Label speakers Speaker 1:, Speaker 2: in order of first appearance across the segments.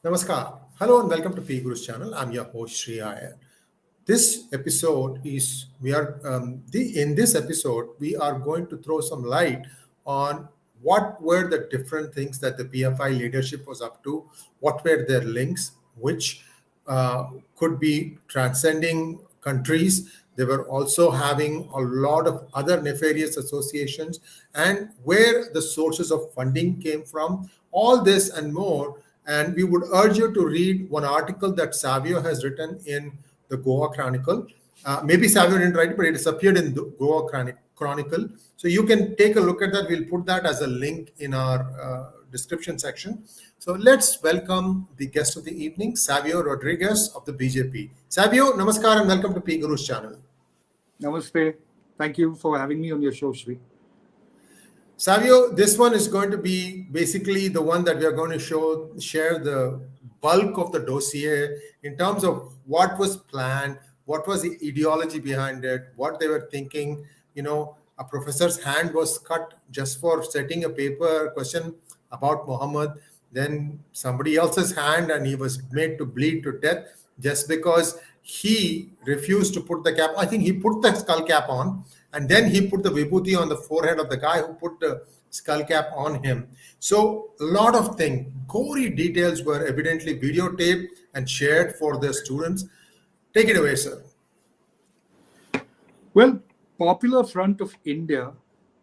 Speaker 1: Namaskar. Hello and welcome to PGurus channel. I'm your host 𝙒𝙖𝙩𝙨. This episode is in this episode we are going to throw some light on what were the different things that the PFI leadership was up to, what were their links, which could be transcending countries. They were also having a lot of other nefarious associations, and where the sources of funding came from, all this and more. And we would urge you to read one article that Savio has written in the Goa Chronicle. Maybe Savio didn't write it, but it has appeared in the Goa Chronicle. So you can take a look at that. We'll put that as a link in our description section. So let's welcome the guest of the evening, Savio Rodrigues of the BJP. Savio, namaskar and welcome to PGurus channel.
Speaker 2: Namaste. Thank you for having me on your show, Shri.
Speaker 1: Savio, this one is going to be basically the one that we are going to share the bulk of the dossier in terms of what was planned, what was the ideology behind it, what they were thinking. You know, a professor's hand was cut just for setting a paper question about Muhammad. Then somebody else's hand, and he was made to bleed to death just because he refused to put the cap. I think he put the skull cap on, and then he put the vibhuti on the forehead of the guy who put the skull cap on him. So a lot of things, gory details were evidently videotaped and shared for the students. Take it away, sir.
Speaker 2: Well, Popular Front of India,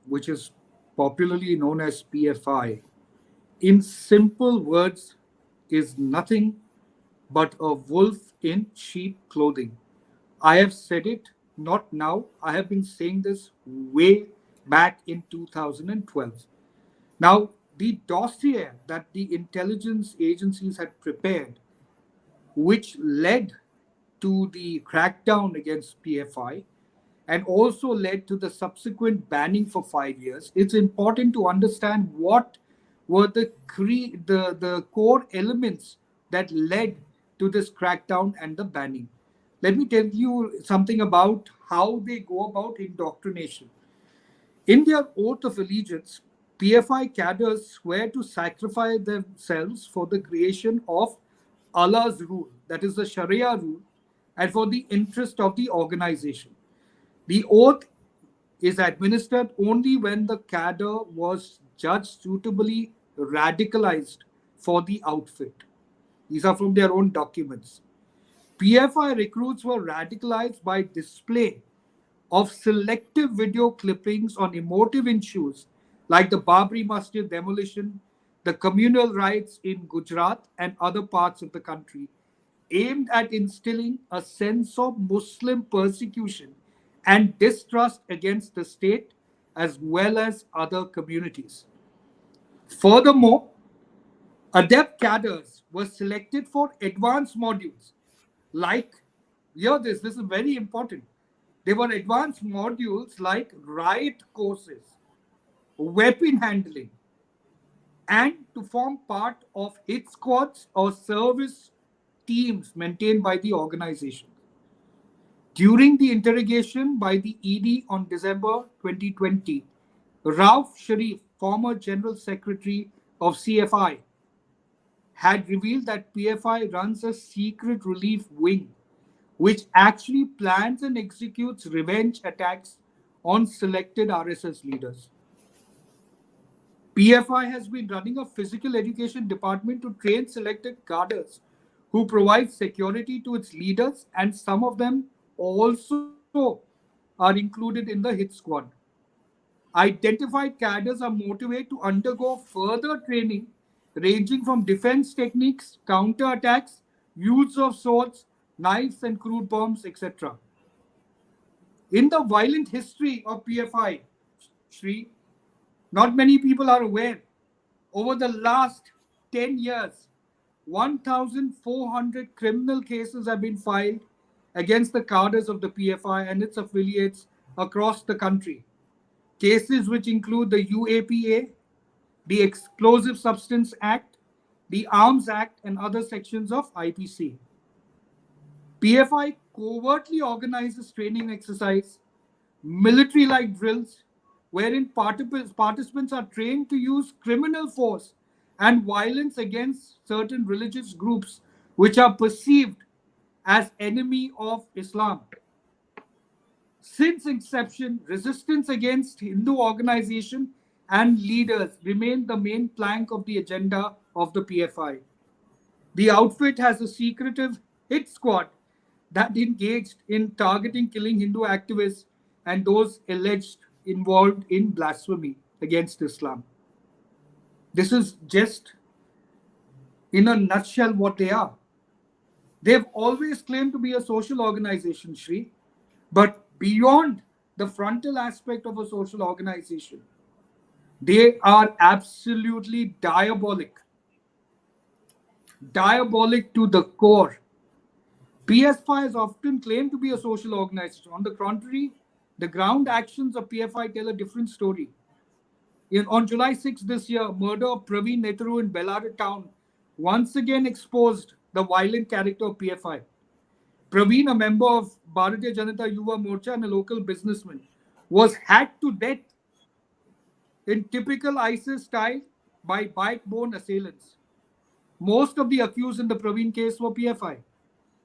Speaker 2: which is popularly known as PFI, in simple words, is nothing but a wolf in sheep clothing. I have said it, not now. I have been saying this way back in 2012. Now, the dossier that the intelligence agencies had prepared, which led to the crackdown against PFI and also led to the subsequent banning for 5 years, it's important to understand what were the core elements that led to this crackdown and the banning. Let me tell you something about how they go about indoctrination. In their oath of allegiance, PFI cadres swear to sacrifice themselves for the creation of Allah's rule, that is the Sharia rule, and for the interest of the organization. The oath is administered only when the cadre was judged suitably radicalized for the outfit. These are from their own documents. PFI recruits were radicalized by display of selective video clippings on emotive issues like the Babri Masjid demolition, the communal riots in Gujarat and other parts of the country, aimed at instilling a sense of Muslim persecution and distrust against the state as well as other communities. Furthermore, adept cadres were selected for advanced modules like, this is very important. There were advanced modules like riot courses, weapon handling, and to form part of hit squads or service teams maintained by the organization. During the interrogation by the ED on December 2020, Rauf Sharif, former General Secretary of CFI, had revealed that PFI runs a secret relief wing, which actually plans and executes revenge attacks on selected RSS leaders. PFI has been running a physical education department to train selected cadres who provide security to its leaders, and some of them also are included in the hit squad. Identified cadres are motivated to undergo further training ranging from defense techniques, counterattacks, use of swords, knives and crude bombs, etc. In the violent history of PFI, Shri, not many people are aware. Over the last 10 years, 1,400 criminal cases have been filed against the cadres of the PFI and its affiliates across the country. Cases which include the UAPA, the Explosive Substance Act, the Arms Act, and other sections of IPC. PFI covertly organizes training exercise, military-like drills, wherein participants are trained to use criminal force and violence against certain religious groups which are perceived as enemy of Islam. Since inception, resistance against Hindu organization and leaders remained the main plank of the agenda of the PFI. The outfit has a secretive hit squad that engaged in targeting, killing Hindu activists and those alleged involved in blasphemy against Islam. This is just, in a nutshell, what they are. They've always claimed to be a social organization, Shri, but beyond the frontal aspect of a social organization, they are absolutely diabolic. Diabolic to the core. PFI is often claimed to be a social organization. On the contrary, the ground actions of PFI tell a different story. On July 6 this year, murder of Praveen Netaru in Bellary town once again exposed the violent character of PFI. Praveen, a member of Bharatiya Janata Yuva Morcha and a local businessman, was hacked to death in typical ISIS style by bike-borne assailants. Most of the accused in the Praveen case were PFI.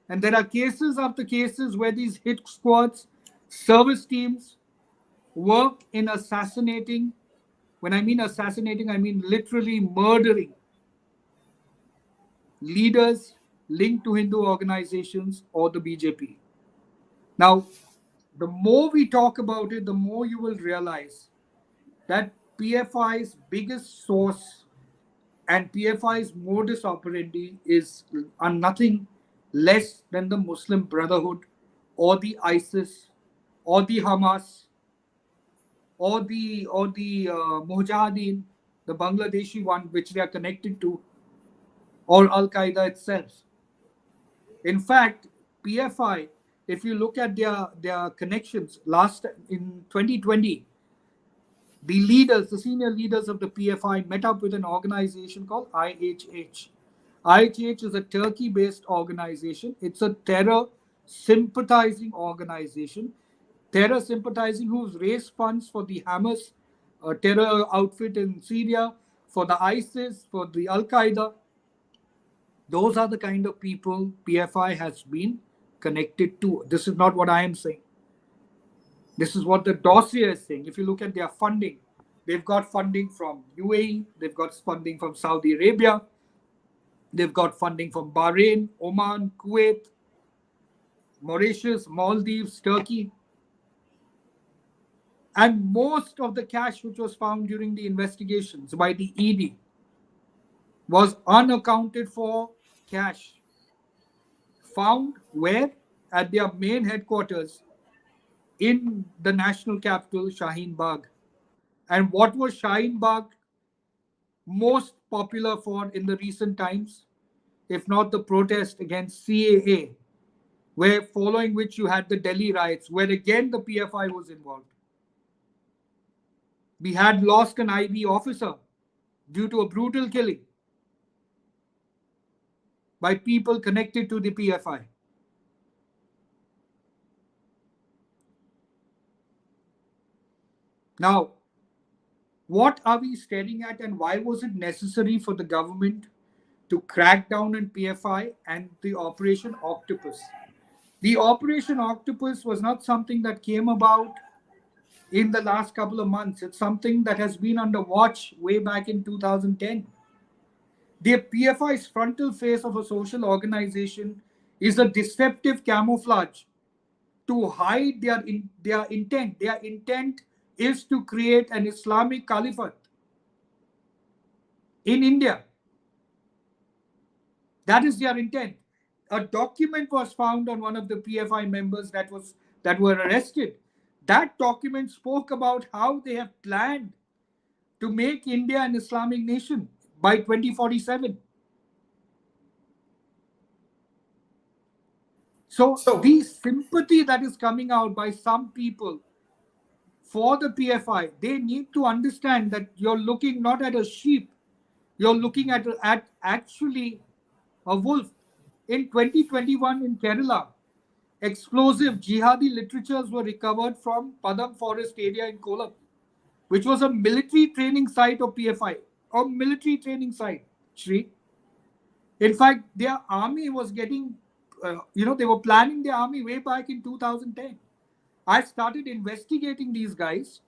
Speaker 2: And there are cases after cases where these hit squads, service teams, work in assassinating. When I mean assassinating, I mean literally murdering leaders linked to Hindu organizations or the BJP. Now, the more we talk about it, the more you will realize that PFI's biggest source and PFI's modus operandi are nothing less than the Muslim Brotherhood or the ISIS or the Hamas or the Mujahideen, the Bangladeshi one which they are connected to, or Al-Qaeda itself. In fact, PFI, if you look at their connections, in 2020, the senior leaders of the PFI met up with an organization called IHH. IHH is a Turkey-based organization. It's a terror sympathizing organization. Terror sympathizing who's raised funds for the Hamas terror outfit in Syria, for the ISIS, for the Al-Qaeda. Those are the kind of people PFI has been connected to. This is not what I am saying. This is what the Dossier is saying. If you look at their funding, they've got funding from UAE, they've got funding from Saudi Arabia, they've got funding from Bahrain, Oman, Kuwait, Mauritius, Maldives, Turkey. And most of the cash which was found during the investigations by the ED was unaccounted for cash. Found where? At their main headquarters in the national capital, Shaheen Bagh. And what was Shaheen Bagh most popular for in the recent times, if not the protest against CAA, where following which you had the Delhi riots, where again the PFI was involved. We had lost an IB officer due to a brutal killing by people connected to the PFI. Now, what are we staring at, and why was it necessary for the government to crack down on PFI and the Operation Octopus? The Operation Octopus was not something that came about in the last couple of months. It's something that has been under watch way back in 2010. The PFI's frontal face of a social organization is a deceptive camouflage to hide their intent. Their intent is to create an Islamic caliphate in India. That is their intent. A document was found on one of the PFI members that were arrested. That document spoke about how they have planned to make India an Islamic nation by 2047. So the sympathy that is coming out by some people for the PFI, they need to understand that you're looking not at a sheep, you're looking at actually a wolf. In 2021 in Kerala, explosive jihadi literatures were recovered from Padam Forest area in Kollam, which was a military training site of PFI. a military training site, Shri. In fact, their army was getting, they were planning their army way back in 2010. I started investigating these guys,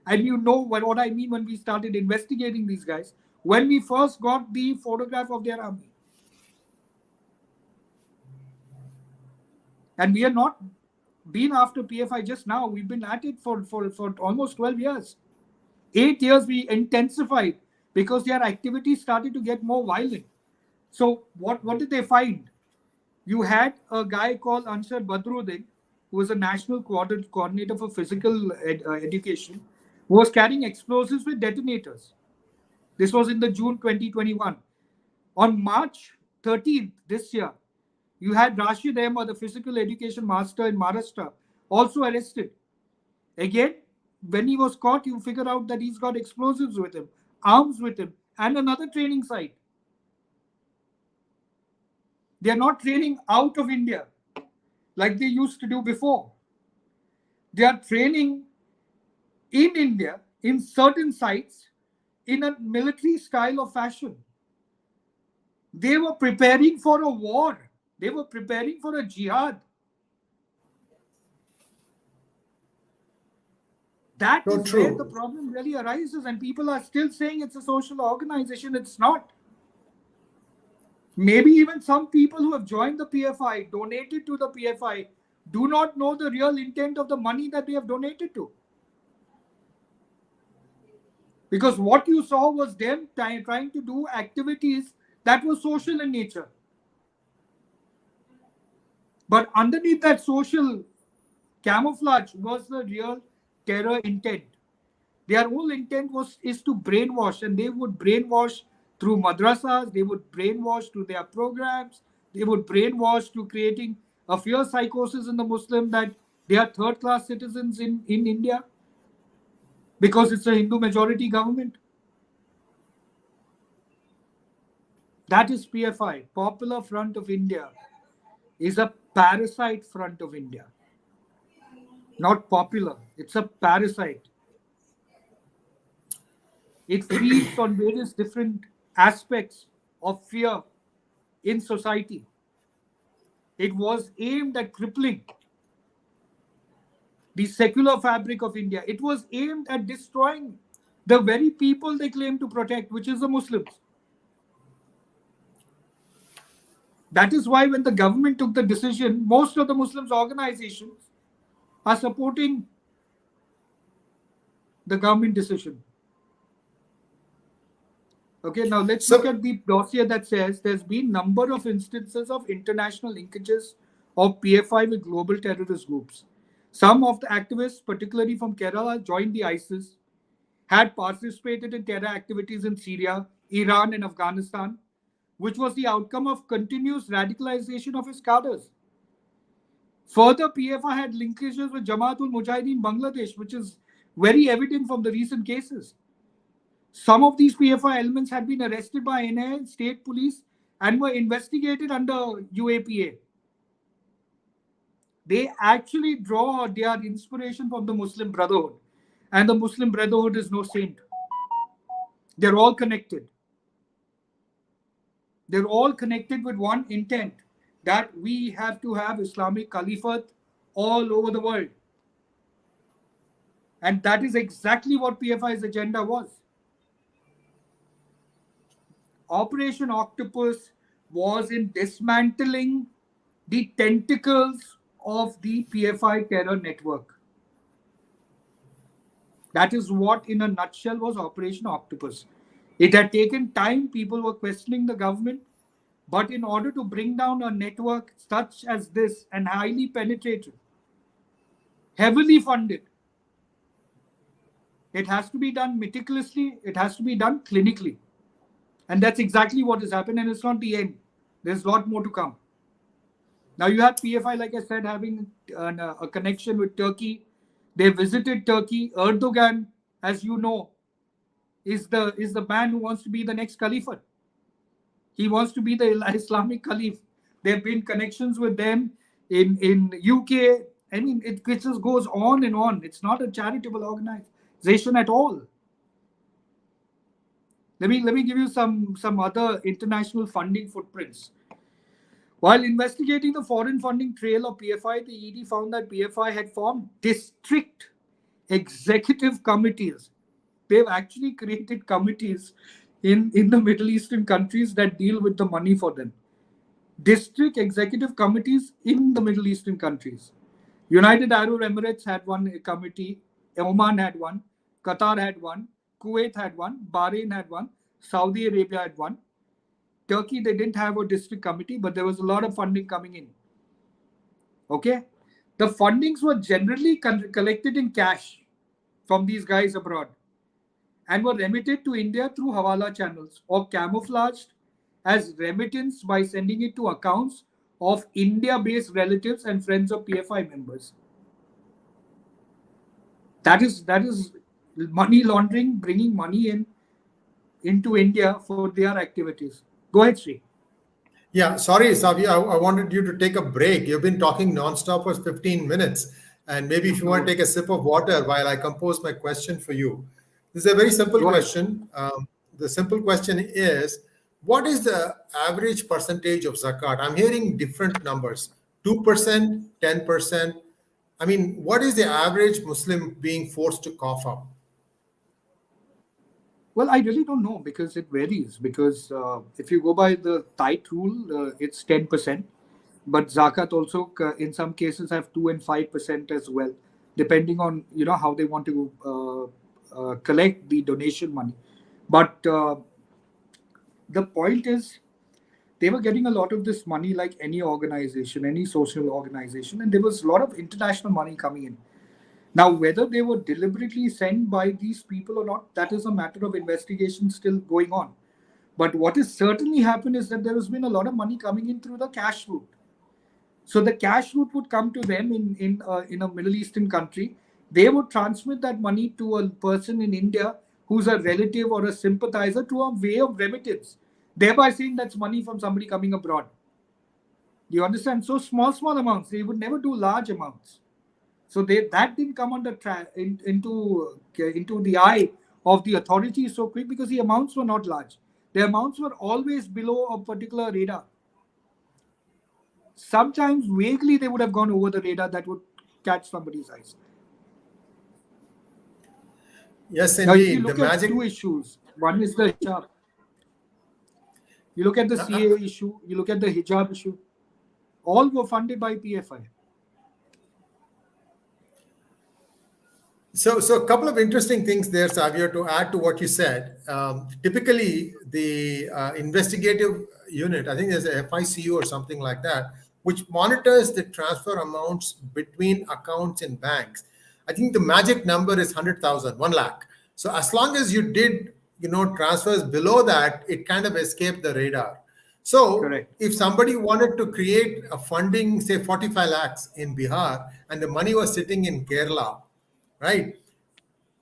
Speaker 2: and you know what I mean when we started investigating these guys, when we first got the photograph of their army. And we have not been after PFI just now. We've been at it for almost 12 years. 8 years we intensified because their activities started to get more violent. So what did they find? You had a guy called 𝙒𝙖𝙪𝙒𝙬, who was a national coordinator for physical education, who was carrying explosives with detonators. This was in the June 2021. On March 13th this year, you had Rashid Ahmed, the physical education master in Maharashtra, also arrested. Again, when he was caught, you figure out that he's got explosives with him, arms with him, and another training site. They are not training out of India like they used to do before. They are training in India, in certain sites, in a military style of fashion. They were preparing for a war. They were preparing for a jihad. That is where the problem really arises, and people are still saying it's a social organization. It's not. Maybe even some people who have joined the PFI, donated to the PFI, do not know the real intent of the money that they have donated to. Because what you saw was them trying to do activities that were social in nature. But underneath that social camouflage was the real terror intent. Their whole intent is to brainwash, and they would brainwash through madrasas, they would brainwash through their programs, they would brainwash to creating a fear psychosis in the Muslim that they are third-class citizens in India because it's a Hindu majority government. That is PFI, Popular Front of India, is a parasite front of India. Not popular, it's a parasite. It feeds on various different aspects of fear in society. It was aimed at crippling the secular fabric of India. It was aimed at destroying the very people they claim to protect, which is the Muslims. That is why when the government took the decision, most of the Muslims organizations are supporting the government decision. Okay, now let's look at the dossier that says there's been number of instances of international linkages of PFI with global terrorist groups. Some of the activists, particularly from Kerala, joined the ISIS, had participated in terror activities in Syria, Iran, and Afghanistan, which was the outcome of continuous radicalization of its cadres. Further, PFI had linkages with 𝗤𝙗𝙗𝘅 Bangladesh, which is very evident from the recent cases. Some of these PFI elements had been arrested by NIA, state police, and were investigated under UAPA. They actually draw their inspiration from the Muslim Brotherhood. And the Muslim Brotherhood is no saint. They're all connected. They're all connected with one intent, that we have to have Islamic Caliphate all over the world. And that is exactly what PFI's agenda was. Operation Octopus was in dismantling the tentacles of the PFI terror network. That is what, in a nutshell, was Operation Octopus. It had taken time. People were questioning the government. But in order to bring down a network such as this and highly penetrated, heavily funded, it has to be done meticulously. It has to be done clinically. And that's exactly what has happened. And it's not the end. There's a lot more to come. Now you have PFI, like I said, having a connection with Turkey. They visited Turkey. Erdogan, as you know, is the man who wants to be the next caliphate. He wants to be the Islamic Caliph. There have been connections with them in UK. I mean, it just goes on and on. It's not a charitable organization at all. Let me give you some other international funding footprints. While investigating the foreign funding trail of PFI, the ED found that PFI had formed district executive committees. They've actually created committees in the Middle Eastern countries that deal with the money for them. District executive committees in the Middle Eastern countries. United Arab Emirates had one committee, Oman had one, Qatar had one, Kuwait had one, Bahrain had one, Saudi Arabia had one. Turkey, they didn't have a district committee, but there was a lot of funding coming in. Okay? The fundings were generally collected in cash from these guys abroad and were remitted to India through Hawala channels or camouflaged as remittance by sending it to accounts of India-based relatives and friends of PFI members. That is money laundering, bringing money into India for their activities. Go ahead, Sri.
Speaker 1: Yeah, sorry, Savio, I wanted you to take a break. You've been talking nonstop for 15 minutes. And maybe if you want to take a sip of water while I compose my question for you. This is a very simple question. The simple question is, what is the average percentage of Zakat? I'm hearing different numbers, 2%, 10%. I mean, what is the average Muslim being forced to cough up?
Speaker 2: Well, I really don't know because it varies. Because if you go by the tight rule, it's 10%. But Zakat also, in some cases, have 2 and 5% as well, depending on how they want to collect the donation money. But the point is, they were getting a lot of this money like any organization, any social organization, and there was a lot of international money coming in. Now, whether they were deliberately sent by these people or not, that is a matter of investigation still going on. But what has certainly happened is that there has been a lot of money coming in through the cash route. So the cash route would come to them in a Middle Eastern country. They would transmit that money to a person in India who's a relative or a sympathizer to a way of remittance, thereby saying that's money from somebody coming abroad. You understand? So small amounts. They would never do large amounts. So that didn't come into the eye of the authorities so quick because the amounts were not large. The amounts were always below a particular radar. Sometimes vaguely they would have gone over the radar that would catch somebody's eyes.
Speaker 1: Yes, indeed.
Speaker 2: Now, if you look at two issues, one is the hijab. You look at the CA issue, you look at the hijab issue, all were funded by PFI.
Speaker 1: So a couple of interesting things there, Savio, to add to what you said. Typically, the investigative unit, I think there's a FICU or something like that, which monitors the transfer amounts between accounts in banks. I think the magic number is 100,000, 1 lakh. So as long as you did, transfers below that, it kind of escaped the radar. So
Speaker 2: Correct.
Speaker 1: If somebody wanted to create a funding, say 45 lakhs in Bihar, and the money was sitting in Kerala, right?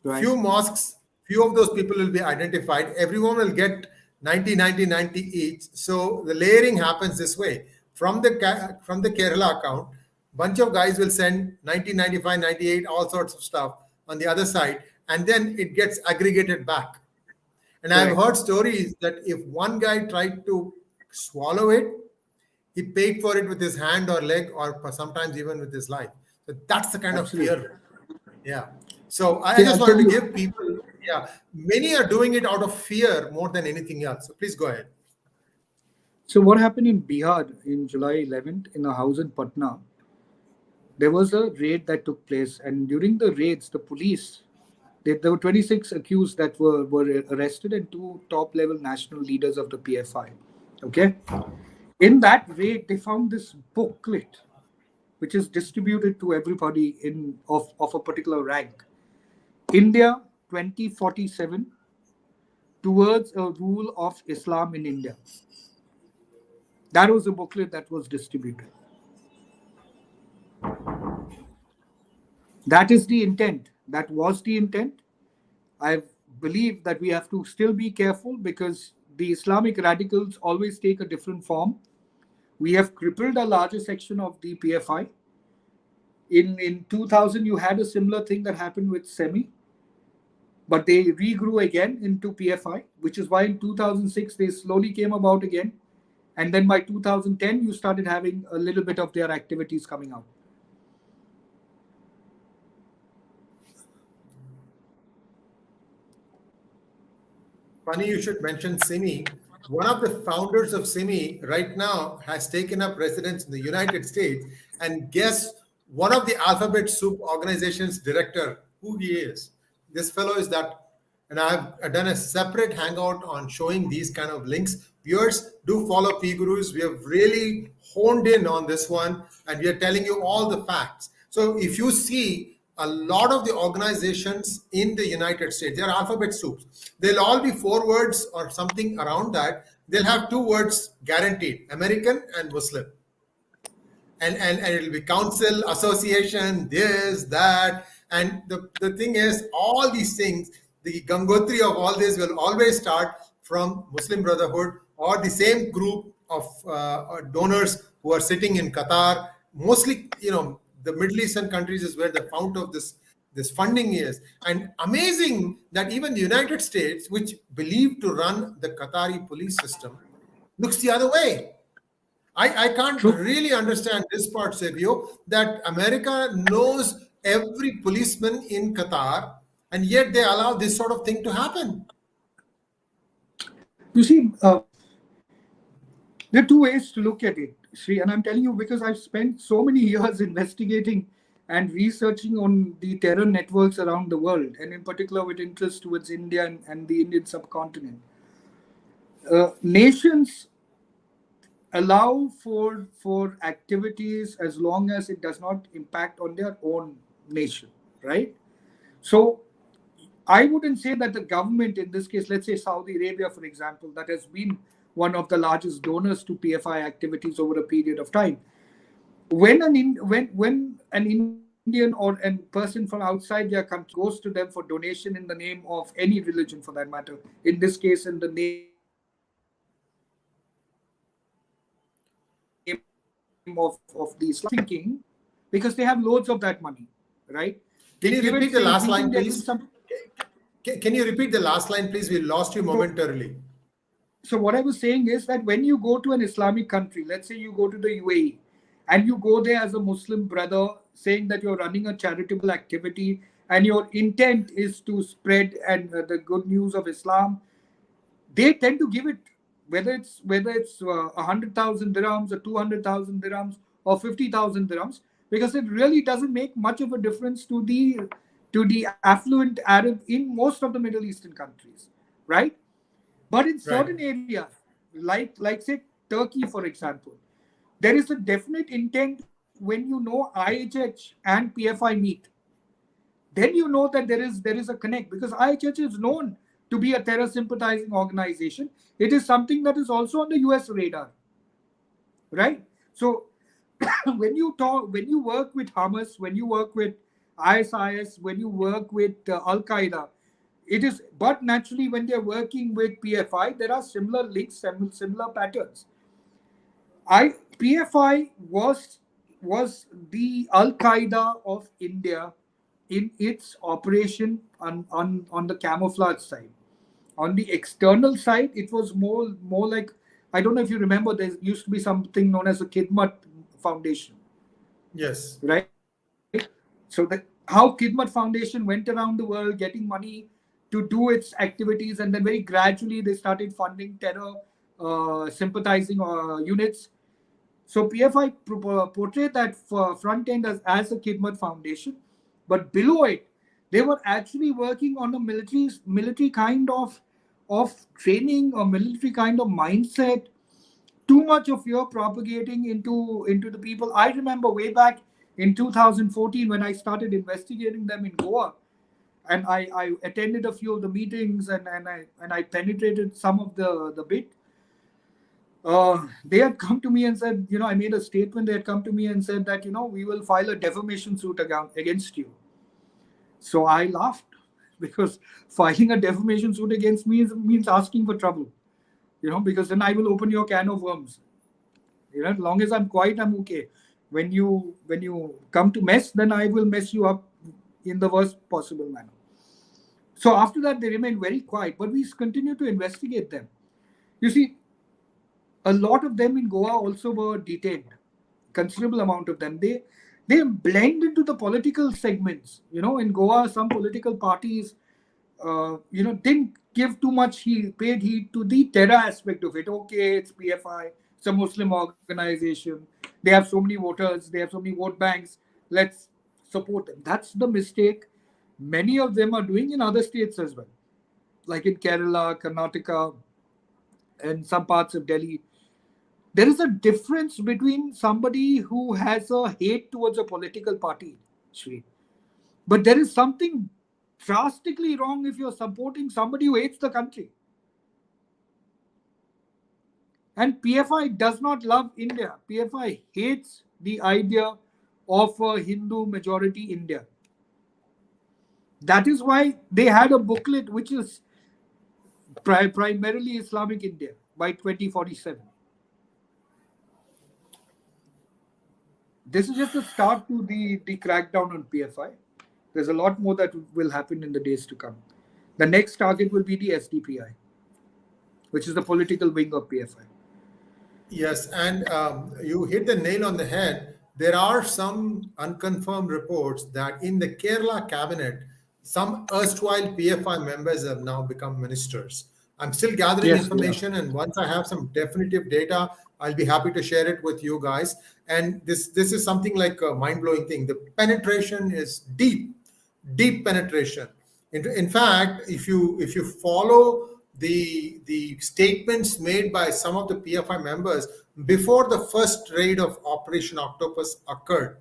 Speaker 1: Few mosques, few of those people will be identified. Everyone will get 90, 90, 90 each. So the layering happens this way. From the Kerala account, bunch of guys will send 90, 95, 98, all sorts of stuff on the other side, and then it gets aggregated back. And I've heard stories that if one guy tried to swallow it, he paid for it with his hand or leg, or sometimes even with his life. So that's the kind of fear. Yeah. So I just wanted to give people, many are doing it out of fear more than anything else. So please go ahead.
Speaker 2: So what happened in Bihar in July 11th in a house in Patna? There was a raid that took place, and during the raids, the police, there were 26 accused that were arrested and 2 top-level national leaders of the PFI. Okay? In that raid, they found this booklet, which is distributed to everybody of a particular rank. India 2047, Towards a Rule of Islam in India. That was a booklet that was distributed. That is the intent. That was the intent. I believe that we have to still be careful because the Islamic radicals always take a different form. We have crippled a larger section of the PFI. In 2000, you had a similar thing that happened with SEMI. but they regrew again into PFI, which is why in 2006 they slowly came about again. And then by 2010, you started having a little bit of their activities coming out.
Speaker 1: Funny you should mention 𝙤𝙗. One of the founders of 𝙤𝙗 right now has taken up residence in the United States. And guess one of the Alphabet Soup organization's director, who he is? This fellow is that. And I've done a separate hangout on showing these kind of links. Viewers, do follow PGurus. We have really honed in on this one, and we are telling you all the facts. So if you see a lot of the organizations in the United States, they are alphabet soups. They'll all be 4 words or something around that. They'll have 2 words guaranteed: American and Muslim. And it'll be council, association, this, that. And the thing is, all these things, the Gangotri of all this will always start from Muslim Brotherhood or the same group of donors who are sitting in Qatar. Mostly, the Middle Eastern countries is where the fount of this funding is. And amazing that even the United States, which believe to run the Qatari police system, looks the other way. I can't really understand this part, Savio, that America knows every policeman in Qatar, and yet they allow this sort of thing to happen.
Speaker 2: You see, there are 2 ways to look at it, Sri, and I'm telling you because I've spent so many years investigating and researching on the terror networks around the world, and in particular with interest towards India and the Indian subcontinent. Nations allow for activities as long as it does not impact on their own nation, right? So I wouldn't say that the government, in this case, let's say Saudi Arabia, for example, that has been one of the largest donors to PFI activities over a period of time. When an Indian or a person from outside their country goes to them for donation in the name of any religion, for that matter, in this case, in the name of the Islam thinking, because they have loads of that money, right?
Speaker 1: Can you repeat the last line, please? Can you repeat the last line, please? We lost you momentarily.
Speaker 2: So what I was saying is that when you go to an Islamic country, let's say you go to the UAE, and you go there as a Muslim brother saying that you're running a charitable activity and your intent is to spread the good news of Islam, they tend to give it, whether it's 100,000 dirhams or 200,000 dirhams or 50,000 dirhams, because it really doesn't make much of a difference to the affluent Arab in most of the Middle Eastern countries, right? But in certain areas, like say Turkey, for example, there is a definite intent when you know IHH and PFI meet. Then you know that there is a connect, because IHH is known to be a terror sympathizing organization. It is something that is also on the US radar, right? So when you work with Hamas, when you work with ISIS, when you work with Al-Qaeda, it is, but naturally when they're working with PFI, there are similar links, similar patterns. PFI was the Al-Qaeda of India in its operation on the camouflage side. On the external side, it was more like, I don't know if you remember, there used to be something known as a Khidmat Foundation.
Speaker 1: Yes.
Speaker 2: Right? So how Khidmat Foundation went around the world getting money to do its activities, and then very gradually they started funding terror sympathizing units. So PFI portrayed that front end as a Khidmat Foundation, but below it, they were actually working on a military kind of training or military kind of mindset. Too much of fear propagating into the people. I remember way back in 2014 when I started investigating them in Goa, and I attended a few of the meetings and I penetrated some of the bit. They had come to me and said, I made a statement. They had come to me and said that, we will file a defamation suit against you. So I laughed, because filing a defamation suit against me means asking for trouble, because then I will open your can of worms. As long as I'm quiet, I'm okay. When you come to mess, then I will mess you up in the worst possible manner. So after that, they remained very quiet, but we continue to investigate them. You see, a lot of them in Goa also were detained. Considerable amount of them. They blend into the political segments. In Goa, some political parties, didn't give too much paid heed to the terror aspect of it. Okay, it's PFI, it's a Muslim organization. They have so many voters, they have so many vote banks. Let's support them. That's the mistake many of them are doing in other states as well, like in Kerala, Karnataka, and some parts of Delhi. There is a difference between somebody who has a hate towards a political party, Shri. But there is something drastically wrong if you're supporting somebody who hates the country. And PFI does not love India. PFI hates the idea of a Hindu majority India. That is why they had a booklet which is primarily Islamic India by 2047. This is just a start to the crackdown on PFI. There's a lot more that will happen in the days to come. The next target will be the SDPI, which is the political wing of PFI.
Speaker 1: Yes, and you hit the nail on the head. There are some unconfirmed reports that in the Kerala cabinet, some erstwhile PFI members have now become ministers. I'm still gathering
Speaker 2: Yes, they are.
Speaker 1: information, and once I have some definitive data, I'll be happy to share it with you guys. And this is something like a mind-blowing thing. The penetration is deep penetration. In fact, if you follow the statements made by some of the PFI members before the first raid of Operation Octopus occurred,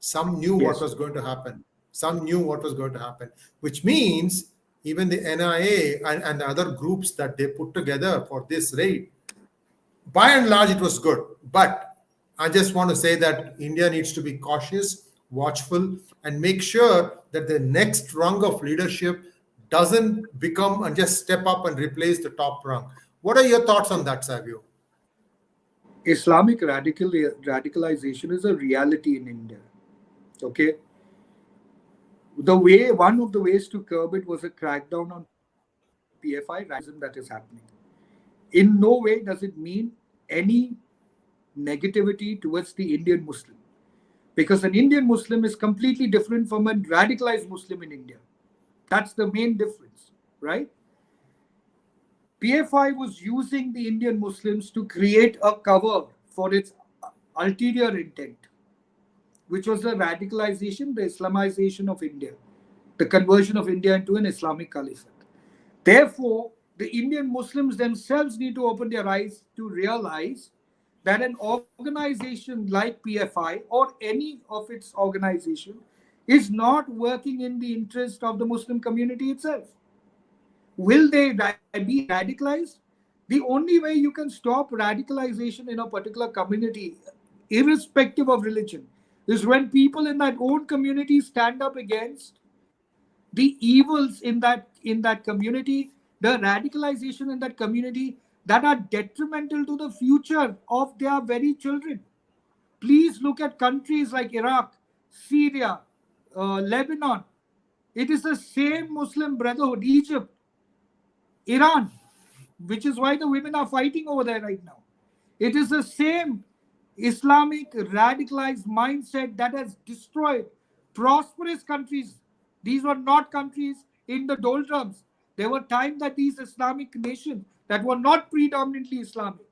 Speaker 1: some knew what was going to happen. Some knew what was going to happen, which means even the NIA and the other groups that they put together for this raid, by and large, it was good. But I just want to say that India needs to be cautious, watchful, and make sure that the next rung of leadership doesn't become and just step up and replace the top rung. What are your thoughts on that, Savio?
Speaker 2: Islamic radicalization is a reality in India. Okay. One of the ways to curb it was a crackdown on PFI radicalism that is happening. In no way does it mean any negativity towards the Indian Muslim, because an Indian Muslim is completely different from a radicalized Muslim in India. That's the main difference, right? PFI was using the Indian Muslims to create a cover for its ulterior intent, which was the radicalization, the Islamization of India, the conversion of India into an Islamic caliphate. Therefore, the Indian Muslims themselves need to open their eyes to realize that an organization like PFI or any of its organization is not working in the interest of the Muslim community itself. Will they be radicalized? The only way you can stop radicalization in a particular community, irrespective of religion, is when people in that own community stand up against the evils in that community, the radicalization in that community that are detrimental to the future of their very children. Please look at countries like Iraq, Syria, Lebanon. It is the same Muslim Brotherhood. Egypt, Iran, which is why the women are fighting over there right now. It is the same Islamic radicalized mindset that has destroyed prosperous countries. These were not countries in the doldrums. There were times that these Islamic nations that were not predominantly Islamic,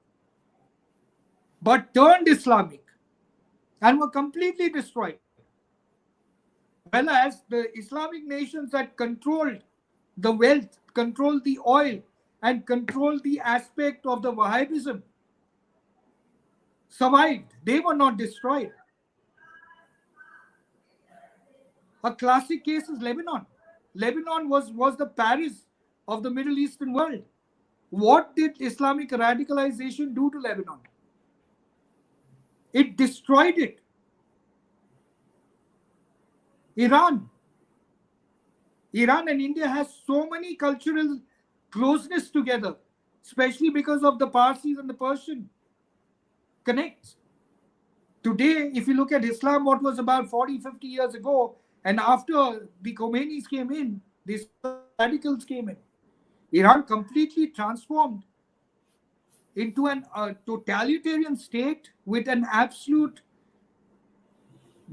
Speaker 2: but turned Islamic and were completely destroyed. Whereas the Islamic nations that controlled the wealth, controlled the oil, and controlled the aspect of the Wahhabism survived. They were not destroyed. A classic case is Lebanon. Lebanon was the Paris of the Middle Eastern world. What did Islamic radicalization do to Lebanon? It destroyed it. Iran and India has so many cultural closeness together, especially because of the Parsis and the Persian connects. Today, if you look at Islam, what was about 40, 50 years ago, and after the Khomeinis came in, the Islamic radicals came in. Iran completely transformed into a totalitarian state with an absolute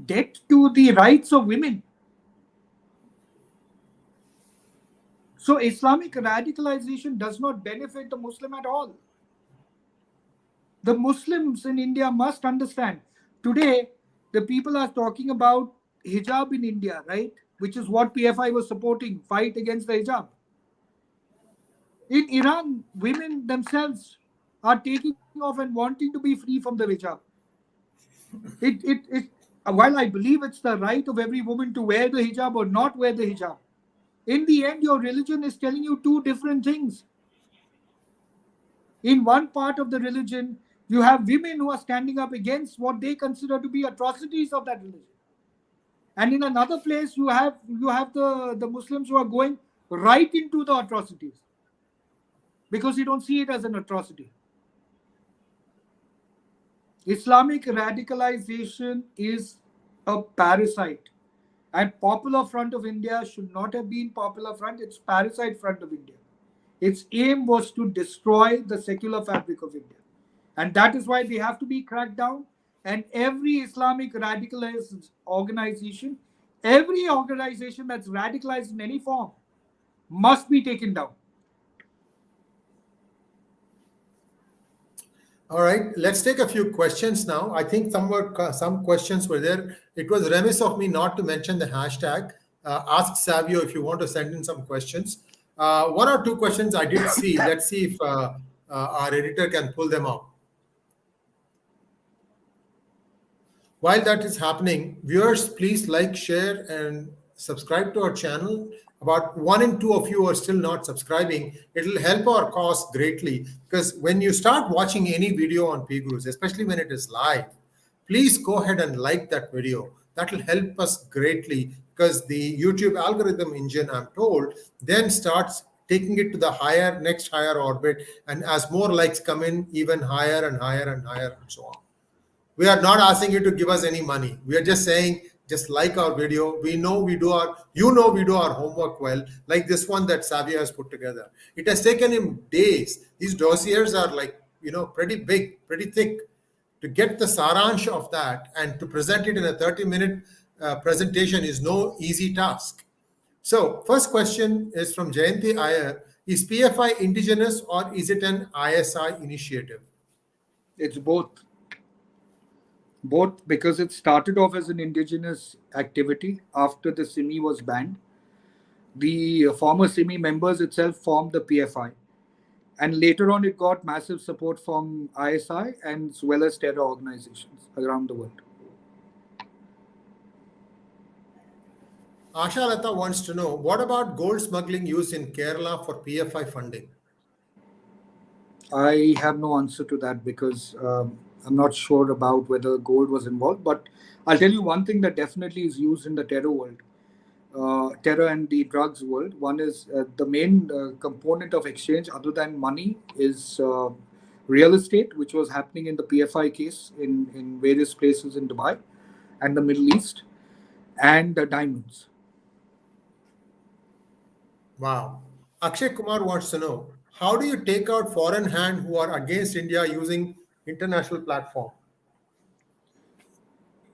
Speaker 2: debt to the rights of women. So Islamic radicalization does not benefit the Muslim at all. The Muslims in India must understand. Today, the people are talking about hijab in India, right? Which is what PFI was supporting, fight against the hijab. In Iran, women themselves are taking off and wanting to be free from the hijab. While I believe it's the right of every woman to wear the hijab or not wear the hijab, in the end, your religion is telling you two different things. In one part of the religion, you have women who are standing up against what they consider to be atrocities of that religion. And in another place, you have the Muslims who are going right into the atrocities because you don't see it as an atrocity. Islamic radicalization is a parasite. And Popular Front of India should not have been Popular Front, it's Parasite Front of India. Its aim was to destroy the secular fabric of India. And that is why they have to be cracked down. And every Islamic radicalized organization, every organization that's radicalized in any form, must be taken down.
Speaker 1: All right, let's take a few questions now. I think some questions were there. It was remiss of me not to mention the hashtag. Ask Savio if you want to send in some questions. One or two questions I did see. Let's see if our editor can pull them out. While that is happening, viewers, please like, share, and subscribe to our channel. About 1 in 2 of you are still not subscribing. It will help our cause greatly, because when you start watching any video on PGurus, especially when it is live, please go ahead and like that video. That will help us greatly, because the YouTube algorithm engine, I'm told, then starts taking it to the next higher orbit. And as more likes come in, even higher and higher and higher and so on. We are not asking you to give us any money. We are just saying, just like our video. We know we do our homework well, like this one that Savio has put together. It has taken him days. These dossiers are like, pretty big, pretty thick. To get the saransh of that and to present it in a 30-minute presentation is no easy task. So first question is from Jayanti Iyer. Is PFI indigenous or is it an ISI initiative?
Speaker 2: It's both. Both, because it started off as an indigenous activity after the SIMI was banned. The former SIMI members itself formed the PFI. And later on, it got massive support from ISI and as well as terror organizations around the world.
Speaker 1: Asha Lata wants to know, what about gold smuggling used in Kerala for PFI funding?
Speaker 2: I have no answer to that because I'm not sure about whether gold was involved. But I'll tell you one thing that definitely is used in the terror world, terror and the drugs world. One is the main component of exchange other than money is real estate, which was happening in the PFI case in various places in Dubai and the Middle East, and diamonds.
Speaker 1: Wow. Akshay Kumar wants to know, how do you take out foreign hand who are against India using international platform?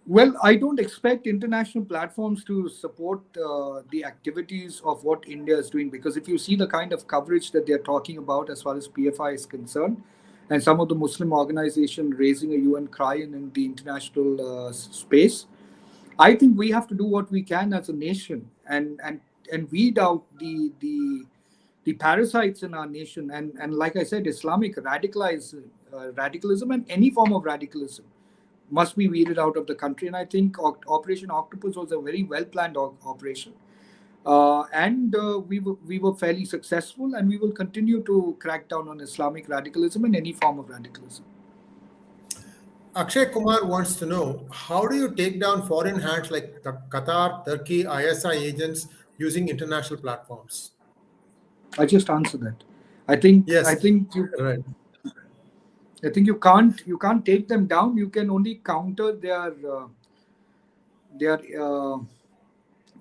Speaker 2: Well, I don't expect international platforms to support the activities of what India is doing, because if you see the kind of coverage that they're talking about as far as PFI is concerned, and some of the Muslim organizations raising a UN cry in the international space, I think we have to do what we can as a nation and weed out the parasites in our nation. And like I said, Islamic radicalism and any form of radicalism must be weeded out of the country. And I think Operation Octopus was a very well-planned operation. We were fairly successful, and we will continue to crack down on Islamic radicalism and any form of radicalism.
Speaker 1: Akshay Kumar wants to know, how do you take down foreign hands like Qatar, Turkey, ISI agents using international platforms?
Speaker 2: I just answered that. I think
Speaker 1: Right.
Speaker 2: you can't take them down. You can only counter their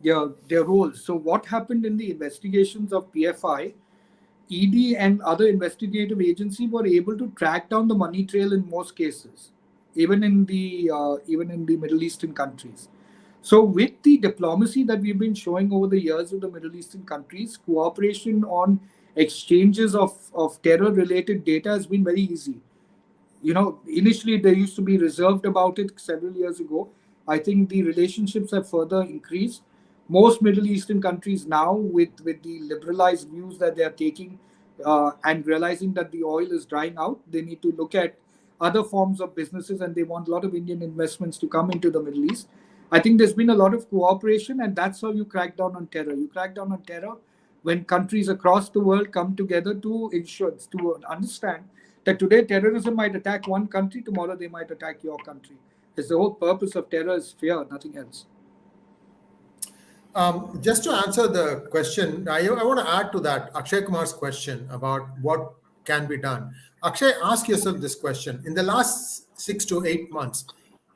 Speaker 2: their roles. So what happened in the investigations of PFI, ED and other investigative agency were able to track down the money trail in most cases, even in the Middle Eastern countries. So with the diplomacy that we've been showing over the years with the Middle Eastern countries, cooperation on exchanges of terror-related data has been very easy. Initially they used to be reserved about it several years ago. I think the relationships have further increased. Most Middle Eastern countries now, with the liberalized views that they are taking, and realizing that the oil is drying out, they need to look at other forms of businesses, and they want a lot of Indian investments to come into the Middle East. I think there's been a lot of cooperation, and that's how you crack down on terror. You crack down on terror when countries across the world come together to understand that today terrorism might attack one country, tomorrow they might attack your country. It's the whole purpose of terror is fear, nothing else.
Speaker 1: Just to answer the question, I want to add to that Akshay Kumar's question about what can be done. Akshay, ask yourself this question. In the last 6 to 8 months,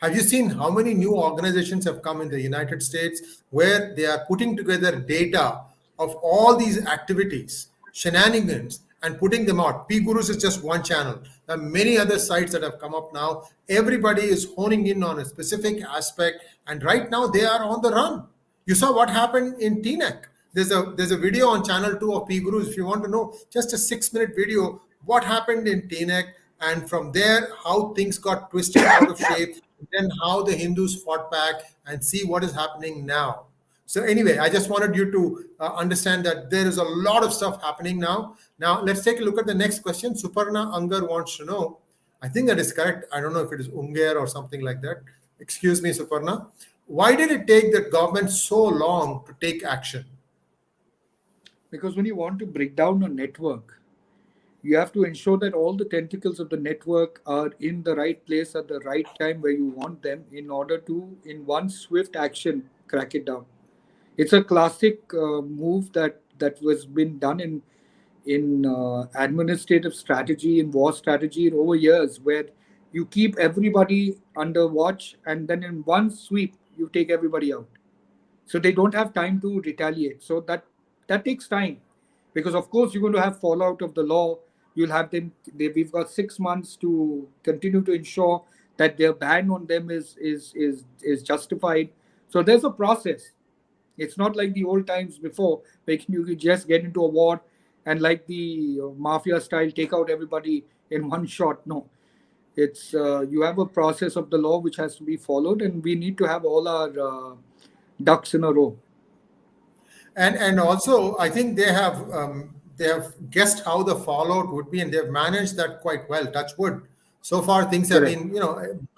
Speaker 1: have you seen how many new organizations have come in the United States where they are putting together data of all these activities, shenanigans, and putting them out? PGurus is just one channel. There are many other sites that have come up now. Everybody is honing in on a specific aspect, and right now they are on the run. You saw what happened in TNEC. There's a video on channel 2 of PGurus. If you want to know, just a 6-minute video, what happened in TNEC, and from there, how things got twisted out of shape, and then how the Hindus fought back, and see what is happening now. So anyway, I just wanted you to understand that there is a lot of stuff happening now. Now, let's take a look at the next question. Suparna Angar wants to know, I think that is correct. I don't know if it is Unger or something like that. Excuse me, Suparna. Why did it take the government so long to take action?
Speaker 2: Because when you want to break down a network, you have to ensure that all the tentacles of the network are in the right place at the right time where you want them, in order to, in one swift action, crack it down. It's a classic move that was been done in administrative strategy, in war strategy over years, where you keep everybody under watch, and then in one sweep you take everybody out, so they don't have time to retaliate. So that takes time, because of course you're going to have fallout of the law. You'll have them. We've got 6 months to continue to ensure that their ban on them is justified. So there's a process. It's not like the old times before, where you could just get into a war and, like the mafia style, take out everybody in one shot. No, it's you have a process of the law which has to be followed, and we need to have all our ducks in a row.
Speaker 1: And also, I think they have guessed how the fallout would be, and they've managed that quite well. Touch wood. So far, things have been,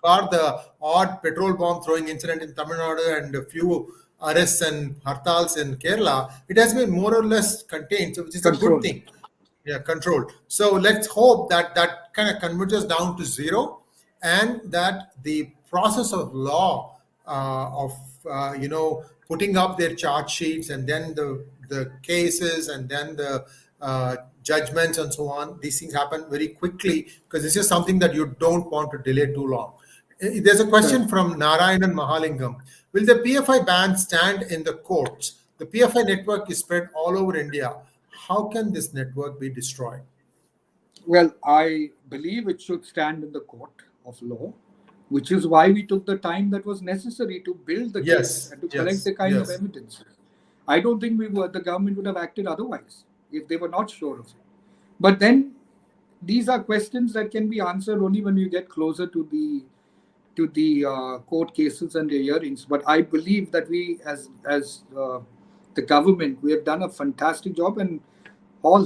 Speaker 1: bar the odd petrol bomb throwing incident in Tamil Nadu and a few arrests and hartals in Kerala, it has been more or less contained, so which is a good thing. Yeah, controlled. So let's hope that that kind of converges down to zero, and that the process of law of putting up their charge sheets, and then the cases, and then the judgments and so on, these things happen very quickly, because this is something that you don't want to delay too long. There's a question from Narayanan Mahalingam. Will the PFI ban stand in the courts? The PFI network is spread all over India. How can this network be destroyed?
Speaker 2: Well, I believe it should stand in the court of law, which is why we took the time that was necessary to build the case and to collect the kind of evidence. I don't think the government would have acted otherwise if they were not sure of it. But then these are questions that can be answered only when you get closer to the court cases and the hearings. But I believe that we, as the government, we have done a fantastic job, and all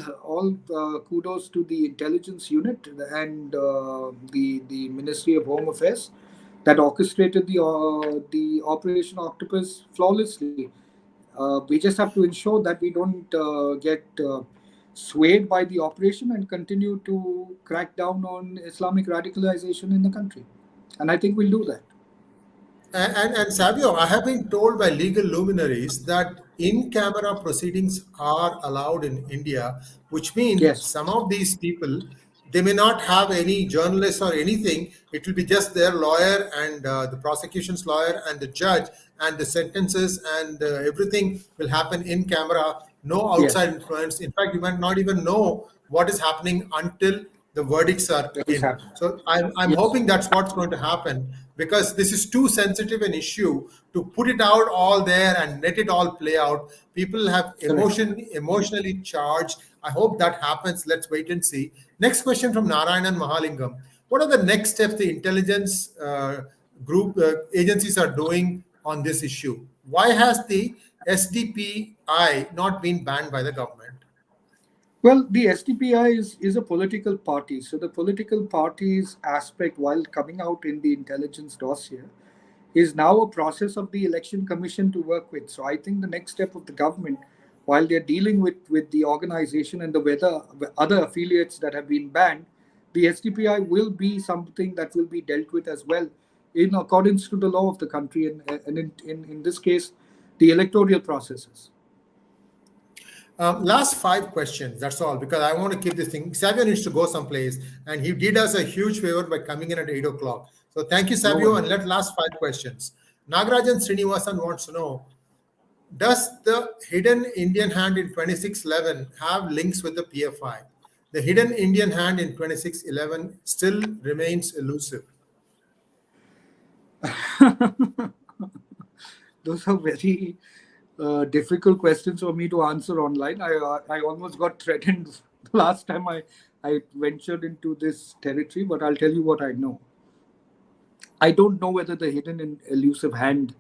Speaker 2: kudos to the intelligence unit and the Ministry of Home Affairs that orchestrated the Operation Octopus flawlessly. We just have to ensure that we don't get swayed by the operation, and continue to crack down on Islamic radicalization in the country. And I think we'll do that.
Speaker 1: And Savio, I have been told by legal luminaries that in-camera proceedings are allowed in India, which means some of these people, They may not have any journalists or anything. It will be just their lawyer and the prosecution's lawyer and the judge, and the sentences and everything will happen in camera. No
Speaker 2: Yes,
Speaker 1: outside influence. In fact, you might not even know what is happening until the verdicts are
Speaker 2: that is
Speaker 1: in.
Speaker 2: happening.
Speaker 1: So I'm
Speaker 2: Yes,
Speaker 1: hoping that's what's going to happen, because this is too sensitive an issue to put it out all there and let it all play out. People have
Speaker 2: correct.
Speaker 1: emotionally charged. I hope that happens. Let's wait and see. Next question from Narayanan Mahalingam. What are the next steps the intelligence group agencies are doing on this issue? Why has the SDPI not been banned by the government?
Speaker 2: Well, the SDPI is a political party. So the political party's aspect, while coming out in the intelligence dossier, is now a process of the election commission to work with. So I think the next step of the government, while they're dealing with the organization and the whether other affiliates that have been banned, the SDPI will be something that will be dealt with as well in accordance to the law of the country, and in this case, the electoral processes.
Speaker 1: Last five questions. That's all, because I want to keep this thing. Savio needs to go someplace, and he did us a huge favor by coming in at 8 o'clock. So thank you,
Speaker 2: No
Speaker 1: Savio.
Speaker 2: worries.
Speaker 1: And let last five questions. Nagarajan Srinivasan wants to know: does the hidden Indian hand in 2611 have links with the PFI? The hidden Indian hand in 2611 still remains elusive.
Speaker 2: Those are very difficult questions for me to answer online. I almost got threatened the last time I ventured into this territory, but I'll tell you what I know. I don't know whether the hidden and elusive hand,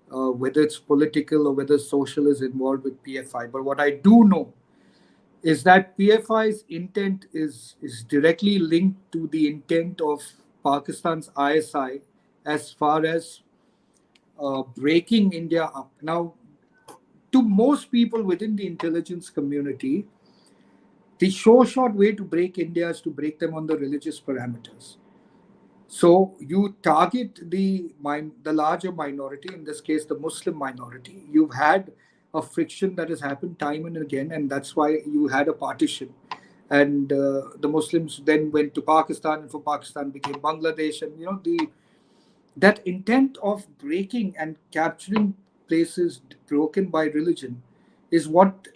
Speaker 2: whether it's political or whether social, is involved with PFI. But what I do know is that PFI's intent is directly linked to the intent of Pakistan's ISI as far as breaking India up. Now, to most people within the intelligence community, the short way to break India is to break them on the religious parameters. So you target the larger minority, in this case, the Muslim minority. You've had a friction that has happened time and again, and that's why you had a partition. And the Muslims then went to Pakistan, and for Pakistan became Bangladesh. And that intent of breaking and capturing places broken by religion is what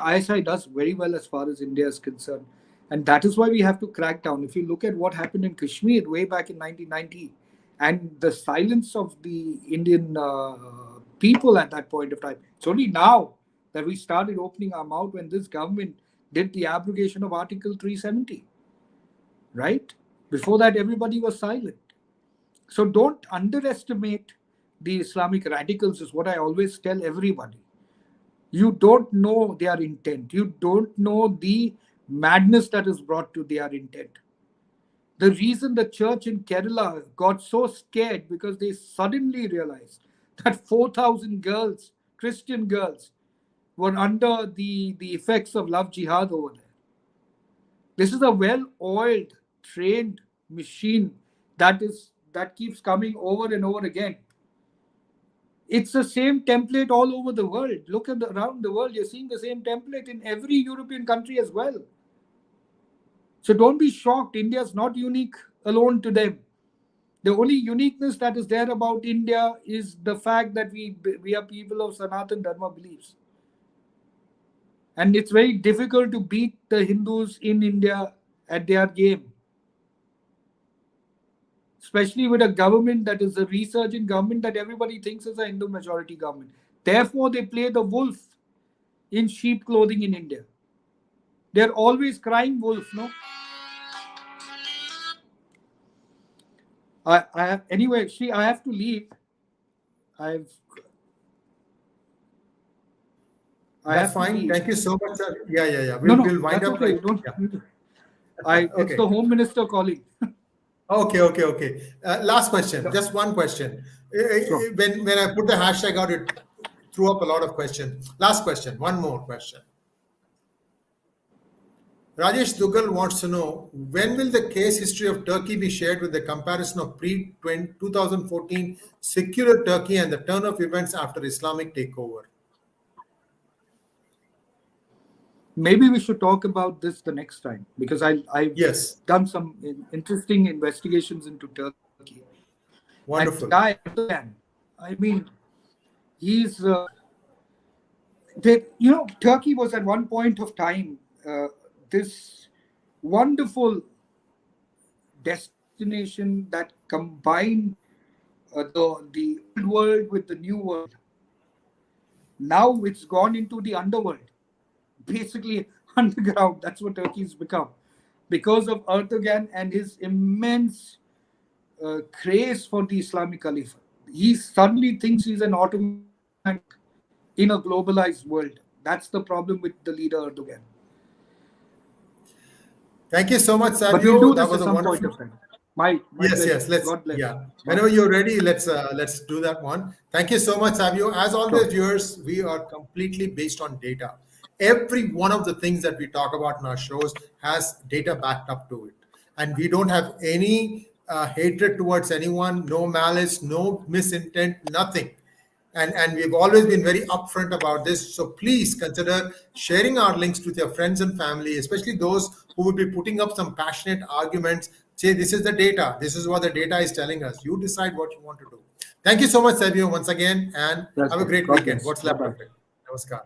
Speaker 2: ISI does very well as far as India is concerned. And that is why we have to crack down. If you look at what happened in Kashmir way back in 1990, and the silence of the Indian people at that point of time, it's only now that we started opening our mouth when this government did the abrogation of Article 370, right? Before that, everybody was silent. So don't underestimate the Islamic radicals, is what I always tell everybody. You don't know their intent. You don't know the madness that is brought to their intent. The reason the church in Kerala got so scared because they suddenly realized that 4,000 girls, Christian girls, were under the effects of love jihad over there. This is a well-oiled, trained machine that keeps coming over and over again. It's the same template all over the world. Look at around the world, you're seeing the same template in every European country as well. So don't be shocked. India is not unique alone to them. The only uniqueness that is there about India is the fact that we are people of Sanatan Dharma beliefs. And it's very difficult to beat the Hindus in India at their game, especially with a government that is a resurgent government that everybody thinks is a Hindu majority government. Therefore, they play the wolf in sheep clothing in India. They're always crying wolf, no? Anyway, Shri, I have to leave.
Speaker 1: That's fine. Thank you so much, sir. Yeah.
Speaker 2: No,
Speaker 1: We'll wind
Speaker 2: that's
Speaker 1: up
Speaker 2: okay.
Speaker 1: right.
Speaker 2: You don't.
Speaker 1: Yeah.
Speaker 2: It's the
Speaker 1: Okay.
Speaker 2: Home Minister calling.
Speaker 1: Okay. Last question. Just one question.
Speaker 2: Sure.
Speaker 1: When I put the hashtag out, it threw up a lot of questions. Last question. One more question. Rajesh Dugal wants to know, when will the case history of Turkey be shared with the comparison of pre-2014 secular Turkey and the turn of events after Islamic takeover?
Speaker 2: maybe we should talk about this the next time, because I've
Speaker 1: Yes,
Speaker 2: done some interesting investigations into Turkey. And this
Speaker 1: wonderful.
Speaker 2: guy Erdogan, I mean, he's Turkey was at one point of time this wonderful destination that combined the old world with the new world. Now it's gone into the underworld, basically underground. That's what Turkey's become because of Erdogan and his immense craze for the Islamic Caliphate. He suddenly thinks he's an Ottoman in a globalized world. That's the problem with the leader Erdogan.
Speaker 1: Thank you so much,
Speaker 2: But we'll do
Speaker 1: Savio. That
Speaker 2: this
Speaker 1: was
Speaker 2: at
Speaker 1: a
Speaker 2: some point
Speaker 1: wonderful.
Speaker 2: of time. My
Speaker 1: Yes,
Speaker 2: pleasure.
Speaker 1: yes. Let's.
Speaker 2: God bless.
Speaker 1: Yeah. Whenever you're ready, let's do that one. Thank you so much, Savio. As always,
Speaker 2: Sure.
Speaker 1: viewers, we are completely based on data. Every one of the things that we talk about in our shows has data backed up to it, and we don't have any hatred towards anyone, no malice, no misintent, nothing. And we've always been very upfront about this. So please consider sharing our links with your friends and family, especially those who would be putting up some passionate arguments. Say, this is the data. This is what the data is telling us. You decide what you want to do. Thank you so much, Savio, once again, and have a
Speaker 2: Pleasure.
Speaker 1: great
Speaker 2: God
Speaker 1: weekend.
Speaker 2: bless.
Speaker 1: What's
Speaker 2: Bye
Speaker 1: left
Speaker 2: bye.
Speaker 1: of it. Namaskar.